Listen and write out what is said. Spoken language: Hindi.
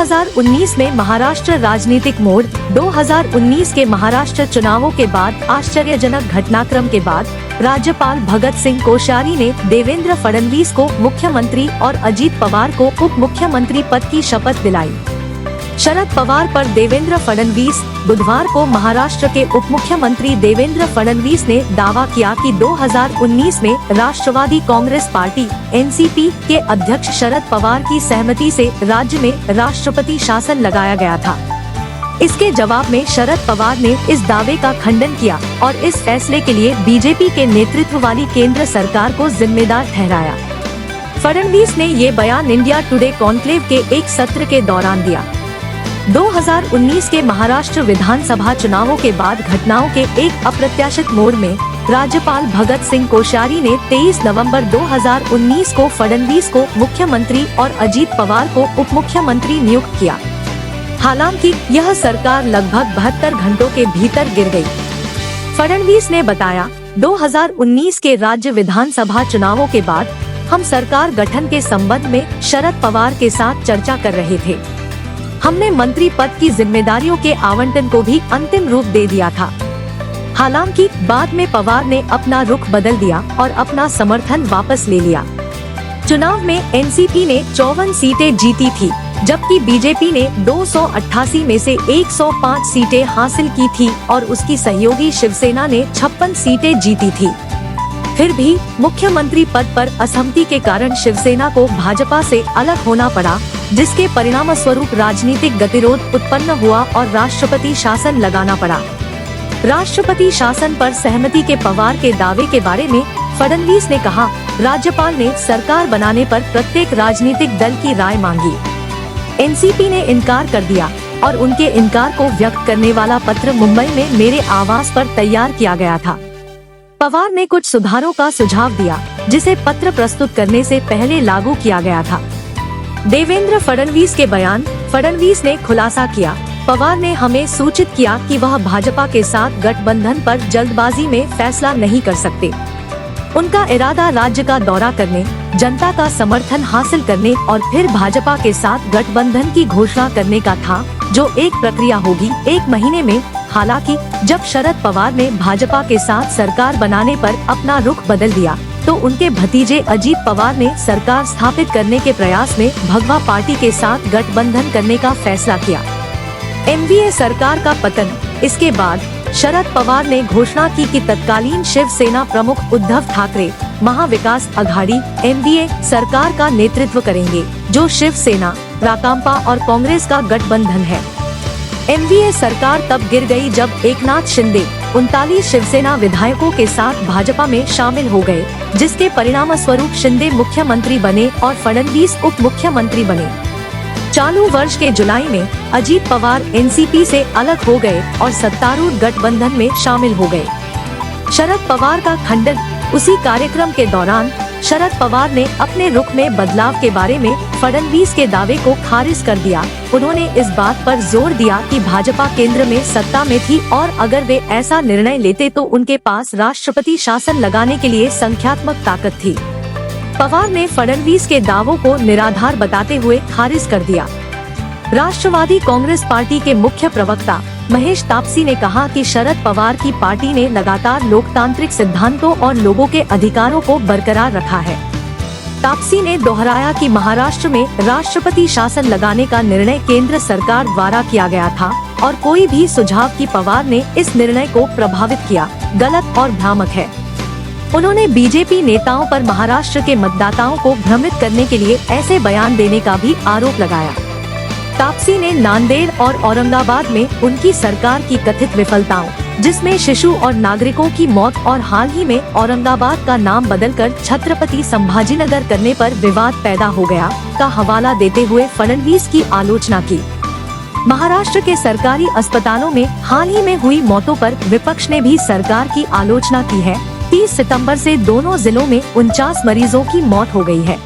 2019 में महाराष्ट्र राजनीतिक मोड़। 2019 के महाराष्ट्र चुनावों के बाद आश्चर्यजनक घटनाक्रम के बाद राज्यपाल भगत सिंह कोश्यारी ने देवेंद्र फडणवीस को मुख्यमंत्री और अजीत पवार को उप मुख्यमंत्री पद की शपथ दिलाई। शरद पवार पर देवेंद्र फडणवीस। बुधवार को महाराष्ट्र के उप मुख्यमंत्री देवेंद्र फडणवीस ने दावा किया कि 2019 में राष्ट्रवादी कांग्रेस पार्टी (एनसीपी) के अध्यक्ष शरद पवार की सहमति से राज्य में राष्ट्रपति शासन लगाया गया था। इसके जवाब में शरद पवार ने इस दावे का खंडन किया और इस फैसले के लिए बीजेपी के नेतृत्व वाली केंद्र सरकार को जिम्मेदार ठहराया। फडणवीस ने ये बयान इंडिया टुडे कॉन्क्लेव के एक सत्र के दौरान दिया। 2019 के महाराष्ट्र विधानसभा चुनावों के बाद घटनाओं के एक अप्रत्याशित मोड़ में राज्यपाल भगत सिंह कोश्यारी ने 23 नवंबर 2019 को फडणवीस को मुख्यमंत्री और अजीत पवार को उप मुख्यमंत्री नियुक्त किया। हालांकि यह सरकार लगभग 72 घंटों के भीतर गिर गई। फडणवीस ने बताया, 2019 के राज्य विधानसभा चुनावों के बाद हम सरकार गठन के संबंध में शरद पवार के साथ चर्चा कर रहे थे। हमने मंत्री पद की जिम्मेदारियों के आवंटन को भी अंतिम रूप दे दिया था। हालांकि बाद में पवार ने अपना रुख बदल दिया और अपना समर्थन वापस ले लिया। चुनाव में एनसीपी ने 54 सीटें जीती थी, जबकि बीजेपी ने 288 में से 105 सीटें हासिल की थी और उसकी सहयोगी शिवसेना ने 56 सीटें जीती थी। फिर भी मुख्यमंत्री पद पर असहमति के कारण शिवसेना को भाजपा से अलग होना पड़ा, जिसके परिणाम स्वरूप राजनीतिक गतिरोध उत्पन्न हुआ और राष्ट्रपति शासन लगाना पड़ा। राष्ट्रपति शासन पर सहमति के पवार के दावे के बारे में फडणवीस ने कहा, राज्यपाल ने सरकार बनाने पर प्रत्येक राजनीतिक दल की राय मांगी। एनसीपी ने इनकार कर दिया और उनके इनकार को व्यक्त करने वाला पत्र मुंबई में मेरे आवास पर तैयार किया गया था। पवार ने कुछ सुधारों का सुझाव दिया, जिसे पत्र प्रस्तुत करने से पहले लागू किया गया था। देवेंद्र फडणवीस के बयान। फडणवीस ने खुलासा किया, पवार ने हमें सूचित किया कि वह भाजपा के साथ गठबंधन पर जल्दबाजी में फैसला नहीं कर सकते। उनका इरादा राज्य का दौरा करने, जनता का समर्थन हासिल करने और फिर भाजपा के साथ गठबंधन की घोषणा करने का था, जो एक प्रक्रिया होगी 1 महीने में। हालांकि जब शरद पवार ने भाजपा के साथ सरकार बनाने पर अपना रुख बदल दिया, तो उनके भतीजे अजीत पवार ने सरकार स्थापित करने के प्रयास में भगवा पार्टी के साथ गठबंधन करने का फैसला किया। एनडीए सरकार का पतन। इसके बाद शरद पवार ने घोषणा की कि तत्कालीन शिवसेना प्रमुख उद्धव ठाकरे महाविकास आघाड़ी (एनडीए) सरकार का नेतृत्व करेंगे, जो शिवसेना, राकांपा और कांग्रेस का गठबंधन है। एनडीए सरकार तब गिर गई जब एकनाथ शिंदे 39 शिवसेना विधायकों के साथ भाजपा में शामिल हो गए, जिसके परिणाम स्वरूप शिंदे मुख्यमंत्री बने और फडणवीस उप मुख्यमंत्री बने। चालू वर्ष के जुलाई में अजीत पवार एनसीपी से अलग हो गए और सत्तारूढ़ गठबंधन में शामिल हो गए। शरद पवार का खंडन। उसी कार्यक्रम के दौरान शरद पवार ने अपने रुख में बदलाव के बारे में फडणवीस के दावे को खारिज कर दिया। उन्होंने इस बात पर जोर दिया कि भाजपा केंद्र में सत्ता में थी और अगर वे ऐसा निर्णय लेते तो उनके पास राष्ट्रपति शासन लगाने के लिए संख्यात्मक ताकत थी। पवार ने फडणवीस के दावों को निराधार बताते हुए खारिज कर दिया। राष्ट्रवादी कांग्रेस पार्टी के मुख्य प्रवक्ता महेश तापसी ने कहा कि शरद पवार की पार्टी ने लगातार लोकतांत्रिक सिद्धांतों और लोगों के अधिकारों को बरकरार रखा है। तापसी ने दोहराया कि महाराष्ट्र में राष्ट्रपति शासन लगाने का निर्णय केंद्र सरकार द्वारा किया गया था और कोई भी सुझाव कि पवार ने इस निर्णय को प्रभावित किया, गलत और भ्रामक है। उन्होंने बीजेपी नेताओं पर महाराष्ट्र के मतदाताओं को भ्रमित करने के लिए ऐसे बयान देने का भी आरोप लगाया। तापसी ने नांदेड़ और औरंगाबाद में उनकी सरकार की कथित विफलताओं, जिसमें शिशु और नागरिकों की मौत और हाल ही में औरंगाबाद का नाम बदलकर छत्रपति संभाजीनगर करने पर विवाद पैदा हो गया, का हवाला देते हुए फडणवीस की आलोचना की। महाराष्ट्र के सरकारी अस्पतालों में हाल ही में हुई मौतों पर विपक्ष ने भी सरकार की आलोचना की है। 30 सितंबर से दोनों जिलों में 49 मरीजों की मौत हो गई है।